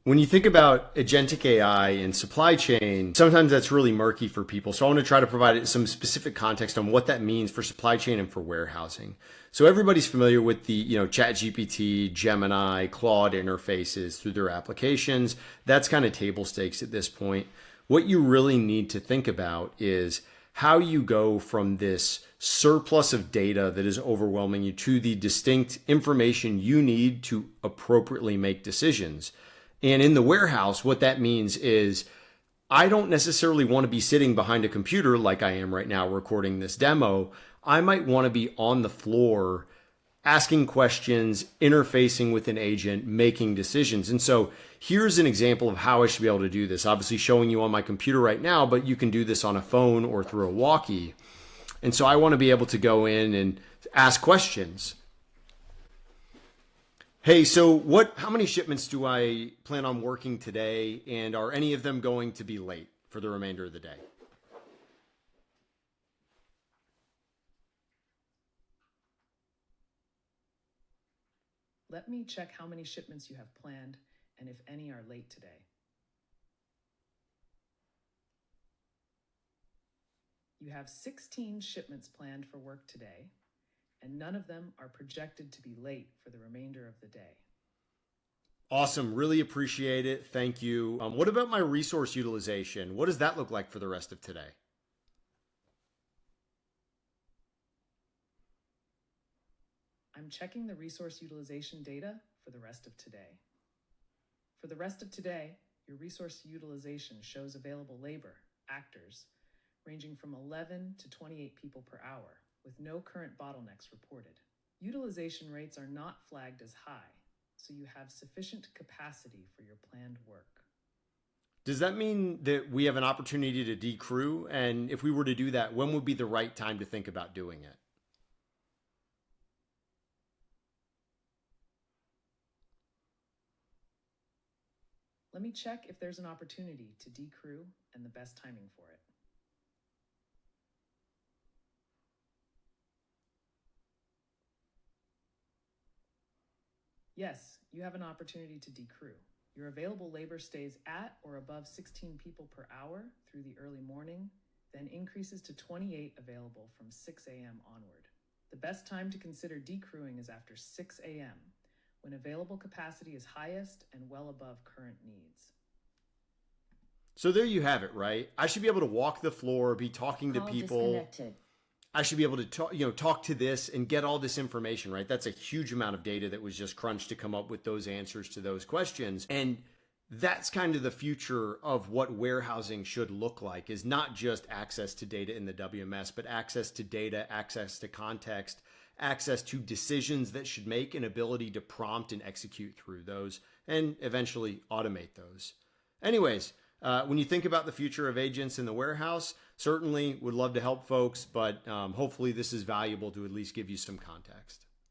When you think about agentic AI and supply chain, sometimes that's really murky for people. So I want to try to provide some specific context on what that means for supply chain and for warehousing. So everybody's familiar with the, ChatGPT, Gemini, Claude interfaces through their applications. That's kind of table stakes at this point. What you really need to think about is how you go from this surplus of data that is overwhelming you to the distinct information you need to appropriately make decisions. And in the warehouse, what that means is I don't necessarily want to be sitting behind a computer like I am right now recording this demo. I might want to be on the floor asking questions, interfacing with an agent, making decisions. And so here's an example of how I should be able to do this. Obviously showing you on my computer right now, but you can do this on a phone or through a walkie. And so I want to be able to go in and ask questions. Hey, so how many shipments do I plan on working today? And are any of them going to be late for the remainder of the day? Let me check how many shipments you have planned and if any are late today. You have 16 shipments planned for work today, and none of them are projected to be late for the remainder of the day. Awesome. Really appreciate it. Thank you. What about my resource utilization? What does that look like for the rest of today? I'm checking the resource utilization data for the rest of today. For the rest of today, your resource utilization shows available labor, actors, ranging from 11 to 28 people per hour, with no current bottlenecks reported. Utilization rates are not flagged as high, so you have sufficient capacity for your planned work. Does that mean that we have an opportunity to decrew? And if we were to do that, when would be the right time to think about doing it? Let me check if there's an opportunity to decrew and the best timing for it. Yes, you have an opportunity to decrew. Your available labor stays at or above 16 people per hour through the early morning, then increases to 28 available from 6 a.m. onward. The best time to consider decrewing is after 6 a.m., when available capacity is highest and well above current needs. So there you have it, right? I should be able to walk the floor, be talking to people. I should be able to talk to this and get all this information, right? That's a huge amount of data that was just crunched to come up with those answers to those questions. And that's kind of the future of what warehousing should look like, is not just access to data in the WMS, but access to data, access to context, access to decisions that should make, an ability to prompt and execute through those, and eventually automate those. Anyways, when you think about the future of agents in the warehouse, certainly would love to help folks, but hopefully this is valuable to at least give you some context.